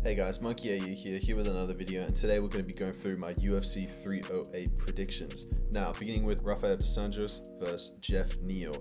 Hey guys, Monkey AU here with another video, and today we're going to be going through my UFC 308 predictions. Now, beginning with Rafael dos Anjos versus Geoff Neal.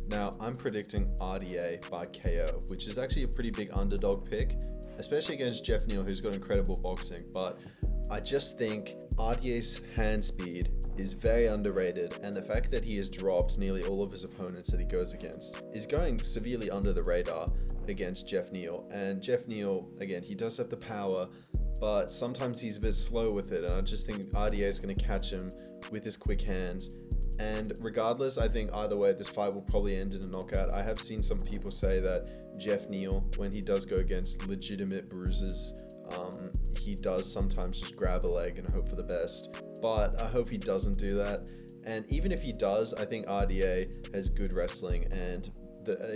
Now, I'm predicting RDA by KO, which is actually a pretty big underdog pick, especially against Geoff Neal, who's got incredible boxing, but I just think RDA's hand speed is very underrated, and the fact that he has dropped nearly all of his opponents that he goes against is going severely under the radar against Geoff Neal. And Geoff Neal, again, he does have the power, but sometimes he's a bit slow with it, and I just think RDA is going to catch him with his quick hands. And regardless, I think either way, this fight will probably end in a knockout. I have seen some people say that Geoff Neal, when he does go against legitimate bruises, he does sometimes just grab a leg and hope for the best. But I hope he doesn't do that. And even if he does, I think RDA has good wrestling, and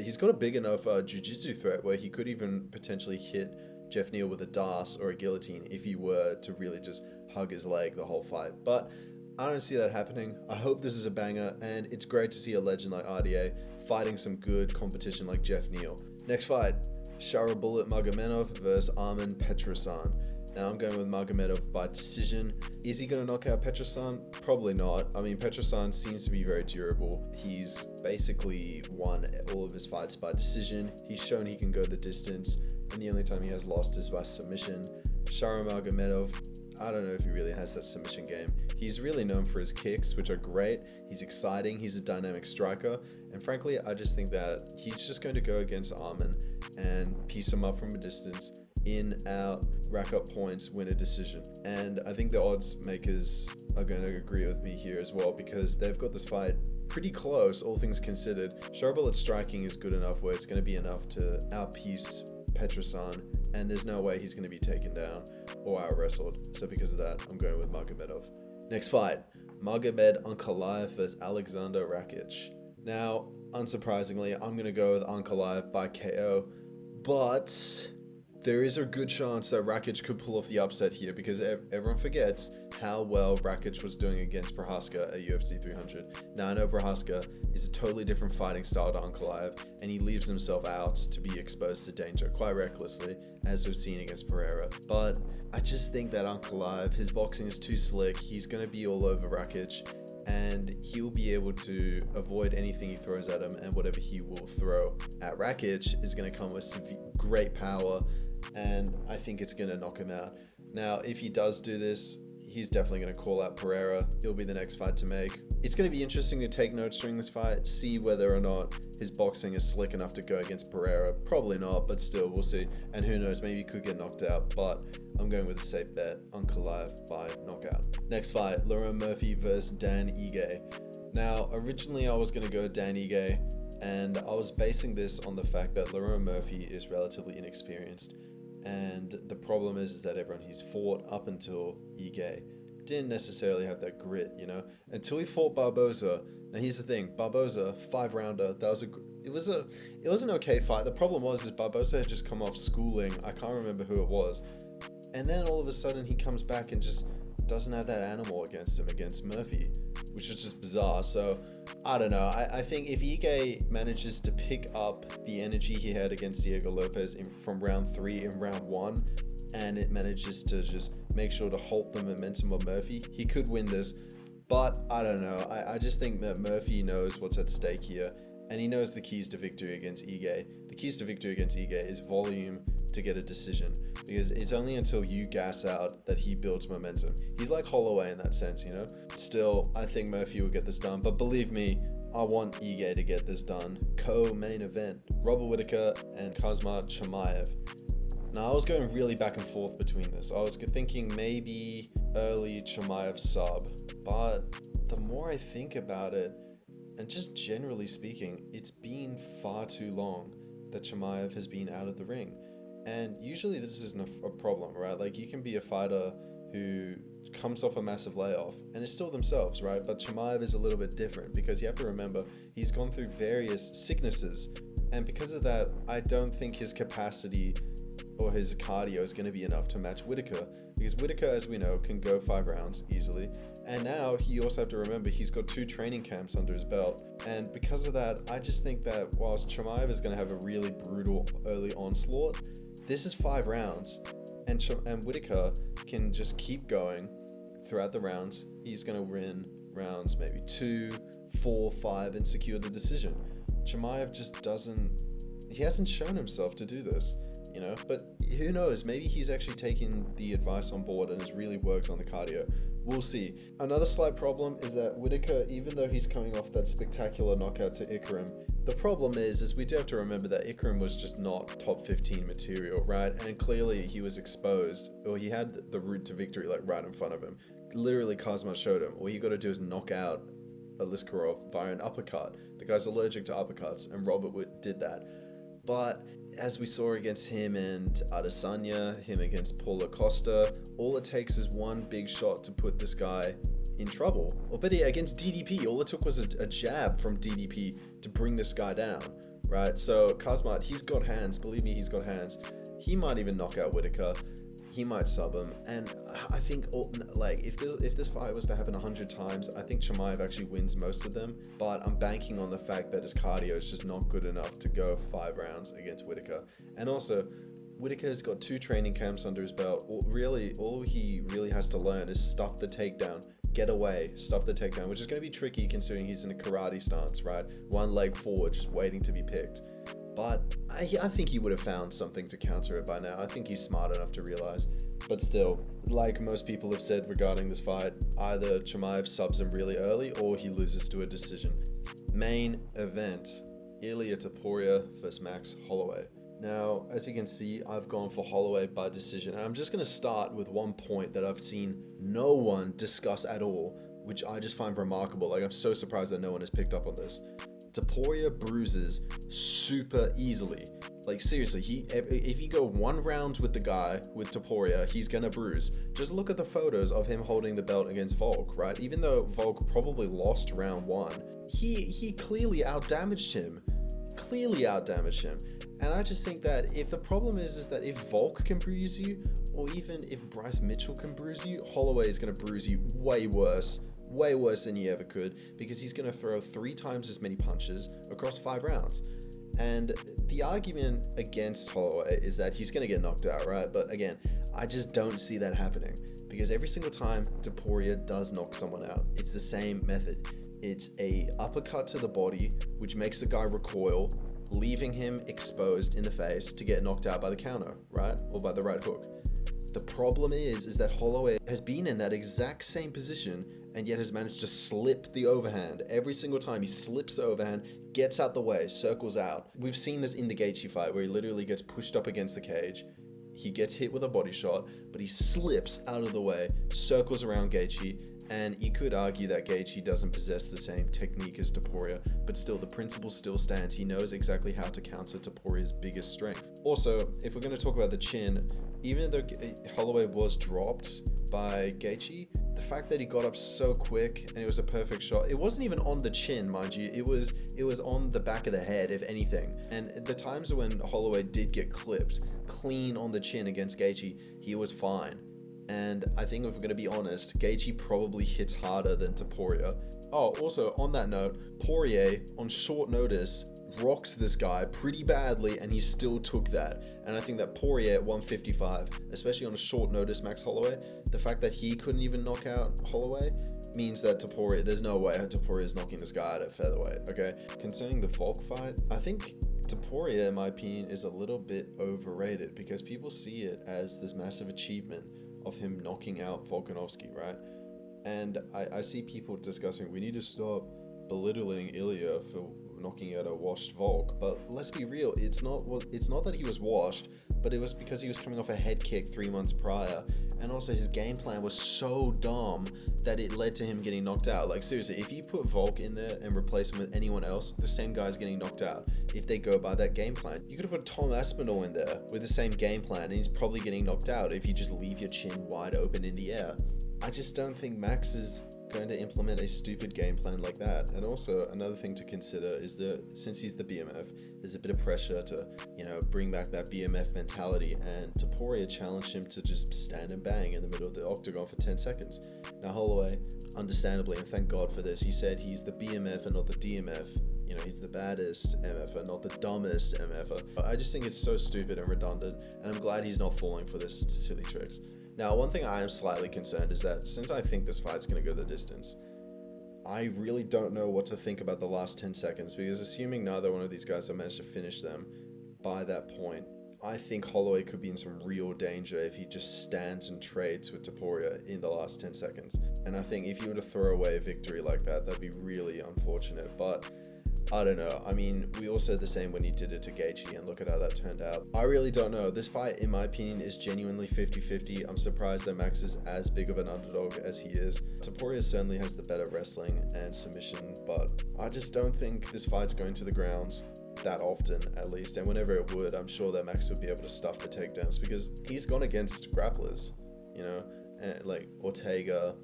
he's got a big enough jiu-jitsu threat where he could even potentially hit Geoff Neal with a DAS or a guillotine if he were to really just hug his leg the whole fight. But I don't see that happening. I hope this is a banger, and it's great to see a legend like RDA fighting some good competition like Geoff Neal. Next fight, Sharabullet Magomedov versus Armen Petrosan. Now I'm going with Magomedov by decision. Is he going to knock out Petrosan? Probably not. I mean, Petrosan seems to be very durable. He's basically won all of his fights by decision. He's shown he can go the distance, and the only time he has lost is by submission. Shara Magomedov, I don't know if he really has that submission game. He's really known for his kicks, which are great. He's exciting. He's a dynamic striker. And frankly, I just think that he's just going to go against Armen and piece him up from a distance, in, out, rack up points, win a decision. And I think the odds makers are going to agree with me here as well, because they've got this fight pretty close, all things considered. Sharabullet's striking is good enough where it's going to be enough to outpiece Petrosan, and there's no way he's going to be taken down or out-wrestled. So because of that, I'm going with Magomedov. Next fight, Magomed Ankalaev versus Alexander Rakic. Now, unsurprisingly, I'm going to go with Ankalaev by KO, but there is a good chance that Rakic could pull off the upset here, because everyone forgets how well Rakic was doing against Prochazka at UFC 300. Now, I know Prochazka is a totally different fighting style to Ankalaev, and he leaves himself out to be exposed to danger quite recklessly, as we've seen against Pereira. But I just think that Ankalaev, his boxing is too slick. He's going to be all over Rakic, and he'll be able to avoid anything he throws at him, and whatever he will throw at Rakic is going to come with great power, and I think it's going to knock him out. Now, if he does do this, he's definitely going to call out Pereira. He'll be the next fight to make. It's going to be interesting to take notes during this fight, see whether or not his boxing is slick enough to go against Pereira. Probably not, but still, we'll see. And who knows, maybe he could get knocked out, but I'm going with a safe bet on Ankalaev by knockout. Next fight, Lerone Murphy versus Dan Ige. Now, originally I was going to go Dan Ige, and I was basing this on the fact that Lerone Murphy is relatively inexperienced. And the problem is that everyone he's fought up until Ige didn't necessarily have that grit, until he fought Barboza. Now here's the thing, Barboza, 5-rounder, it was an okay fight. The problem was Barboza had just come off schooling. I can't remember who it was. And then all of a sudden he comes back and just doesn't have that animal against him, against Murphy, which is just bizarre. So I don't know. I think if Ige manages to pick up the energy he had against Diego Lopez from round 3 in round 1, and it manages to just make sure to halt the momentum of Murphy, he could win this. But I don't know. I just think that Murphy knows what's at stake here, and he knows the keys to victory against Ige. The keys to victory against Ige is volume to get a decision, because it's only until you gas out that he builds momentum. He's like Holloway in that sense, Still, I think Murphy will get this done, but believe me, I want Ige to get this done. Co-main event, Robert Whittaker and Khamzat Chimaev. Now, I was going really back and forth between this. I was thinking maybe early Chimaev sub, but the more I think about it, and just generally speaking, it's been far too long that Chimaev has been out of the ring. And usually this isn't a problem, right? Like, you can be a fighter who comes off a massive layoff and is still themselves, right? But Chimaev is a little bit different, because you have to remember he's gone through various sicknesses. And because of that, I don't think his capacity or his cardio is going to be enough to match Whittaker, because Whittaker, as we know, can go 5 rounds easily. And now you also have to remember he's got 2 training camps under his belt. And because of that, I just think that whilst Chimaev is going to have a really brutal early onslaught, this is 5 rounds. and Whittaker can just keep going throughout the rounds. He's going to win rounds maybe 2, 4, 5 and secure the decision. Chimaev just he hasn't shown himself to do this, but who knows, maybe he's actually taking the advice on board and has really worked on the cardio. We'll see. Another slight problem is that Whittaker, even though he's coming off that spectacular knockout to Ikaram, the problem is we do have to remember that Ikaram was just not top 15 material, right? And clearly he was exposed, or he had the route to victory like right in front of him. Literally, Khamzat showed him. All you got to do is knock out Aliskerov via an uppercut. The guy's allergic to uppercuts, and Robert did that. But as we saw against him and Adesanya, him against Paulo Costa, all it takes is one big shot to put this guy in trouble. Or better, against DDP, all it took was a jab from DDP to bring this guy down, right? So Khamzat, he's got hands. Believe me, he's got hands. He might even knock out Whittaker. He might sub him, and I think if this fight was to happen 100 times, I think Chimaev actually wins most of them. But I'm banking on the fact that his cardio is just not good enough to go 5 rounds against Whittaker. And also, Whittaker's got 2 training camps under his belt. All he really has to learn is stuff the takedown, get away, stuff the takedown, which is going to be tricky considering he's in a karate stance, right? One leg forward, just waiting to be picked. But I think he would have found something to counter it by now. I think he's smart enough to realize. But still, like most people have said regarding this fight, either Chimaev subs him really early or he loses to a decision. Main event, Ilia Topuria versus Max Holloway. Now, as you can see, I've gone for Holloway by decision. And I'm just going to start with one point that I've seen no one discuss at all, which I just find remarkable. Like, I'm so surprised that no one has picked up on this. Topuria bruises super easily. Like seriously, if you go 1 round with the guy with Topuria, he's gonna bruise. Just look at the photos of him holding the belt against Volk, right? Even though Volk probably lost round 1, he clearly outdamaged him. And I just think that if the problem is that if Volk can bruise you, or even if Bryce Mitchell can bruise you, Holloway is gonna bruise you way worse than you ever could, because he's going to throw 3 times as many punches across 5 rounds. And the argument against Holloway is that he's going to get knocked out, right? But again, I just don't see that happening, because every single time Topuria does knock someone out, it's the same method. It's a uppercut to the body, which makes the guy recoil, leaving him exposed in the face to get knocked out by the counter, right? Or by the right hook. The problem is that Holloway has been in that exact same position and yet has managed to slip the overhand. Every single time he slips the overhand, gets out the way, circles out. We've seen this in the Gaethje fight where he literally gets pushed up against the cage. He gets hit with a body shot, but he slips out of the way, circles around Gaethje, and you could argue that Gaethje doesn't possess the same technique as Topuria, but still the principle still stands. He knows exactly how to counter Topuria's biggest strength. Also, if we're going to talk about the chin, even though Holloway was dropped by Gaethje, the fact that he got up so quick and it was a perfect shot, it wasn't even on the chin, mind you, it was on the back of the head, if anything. And the times when Holloway did get clipped clean on the chin against Gaethje, he was fine. And I think if we're going to be honest, Gaethje probably hits harder than Topuria. Oh, also on that note, Poirier on short notice rocks this guy pretty badly, and he still took that. And I think that Poirier at 155, especially on a short notice, Max Holloway, the fact that he couldn't even knock out Holloway means that Topuria, there's no way Topuria is knocking this guy out at featherweight. Okay, concerning the Volk fight, I think Topuria, in my opinion, is a little bit overrated because people see it as this massive achievement of him knocking out Volkanovski, right? And I see people discussing, we need to stop belittling Ilia for knocking out a washed Volk. But let's be real, it's not that he was washed, but it was because he was coming off a head kick 3 months prior. And also his game plan was so dumb that it led to him getting knocked out. Like seriously, if you put Volk in there and replace him with anyone else, the same guy's getting knocked out if they go by that game plan. You could have put Tom Aspinall in there with the same game plan and he's probably getting knocked out if you just leave your chin wide open in the air. I just don't think Max is going to implement a stupid game plan like that. And also another thing to consider is that since he's the BMF, there's a bit of pressure to, bring back that BMF mentality, and Topuria challenged him to just stand and bang in the middle of the octagon for 10 seconds. Now Holloway, understandably, and thank God for this, he said he's the BMF and not the DMF. you know, he's the baddest MFer, not the dumbest MFer. I just think it's so stupid and redundant, and I'm glad he's not falling for this silly tricks. Now, one thing I am slightly concerned is that since I think this fight's going to go the distance, I really don't know what to think about the last 10 seconds, because assuming neither one of these guys have managed to finish them by that point, I think Holloway could be in some real danger if he just stands and trades with Topuria in the last 10 seconds. And I think if you were to throw away a victory like that, that'd be really unfortunate. But I don't know. I mean, we all said the same when he did it to Gaethje, and look at how that turned out. I really don't know. This fight, in my opinion, is genuinely 50-50. I'm surprised that Max is as big of an underdog as he is. Topuria certainly has the better wrestling and submission, but I just don't think this fight's going to the ground that often, at least. And whenever it would, I'm sure that Max would be able to stuff the takedowns, because he's gone against grapplers, you know, like Ortega,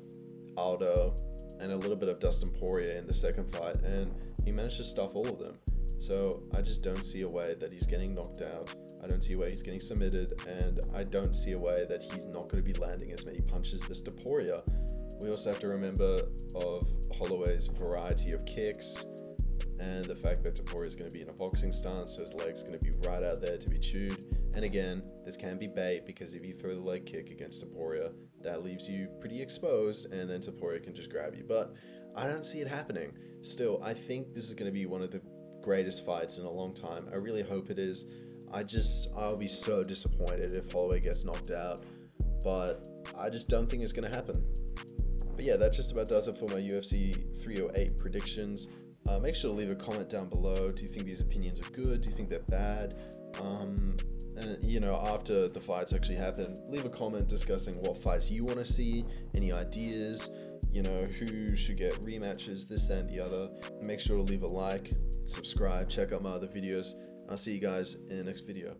Aldo, and a little bit of Dustin Poirier in the second fight, and he managed to stuff all of them. So I just don't see a way that he's getting knocked out. I don't see a way he's getting submitted, and I don't see a way that he's not going to be landing as many punches as Topuria. We also have to remember of Holloway's variety of kicks, and the fact that Topuria is going to be in a boxing stance, so his leg's going to be right out there to be chewed. And again, this can be bait, because if you throw the leg kick against Topuria, that leaves you pretty exposed, and then Topuria can just grab you. But I don't see it happening. Still, I think this is going to be one of the greatest fights in a long time. I really hope it is. I'll be so disappointed if Holloway gets knocked out, but I just don't think it's going to happen. But yeah, that just about does it for my UFC 308 predictions. Make sure to leave a comment down below. Do you think these opinions are good? Do you think they're bad? And you know, after the fights actually happen, leave a comment discussing what fights you want to see, any ideas, you know, who should get rematches, this and the other. Make sure to leave a like, subscribe, check out my other videos. I'll see you guys in the next video.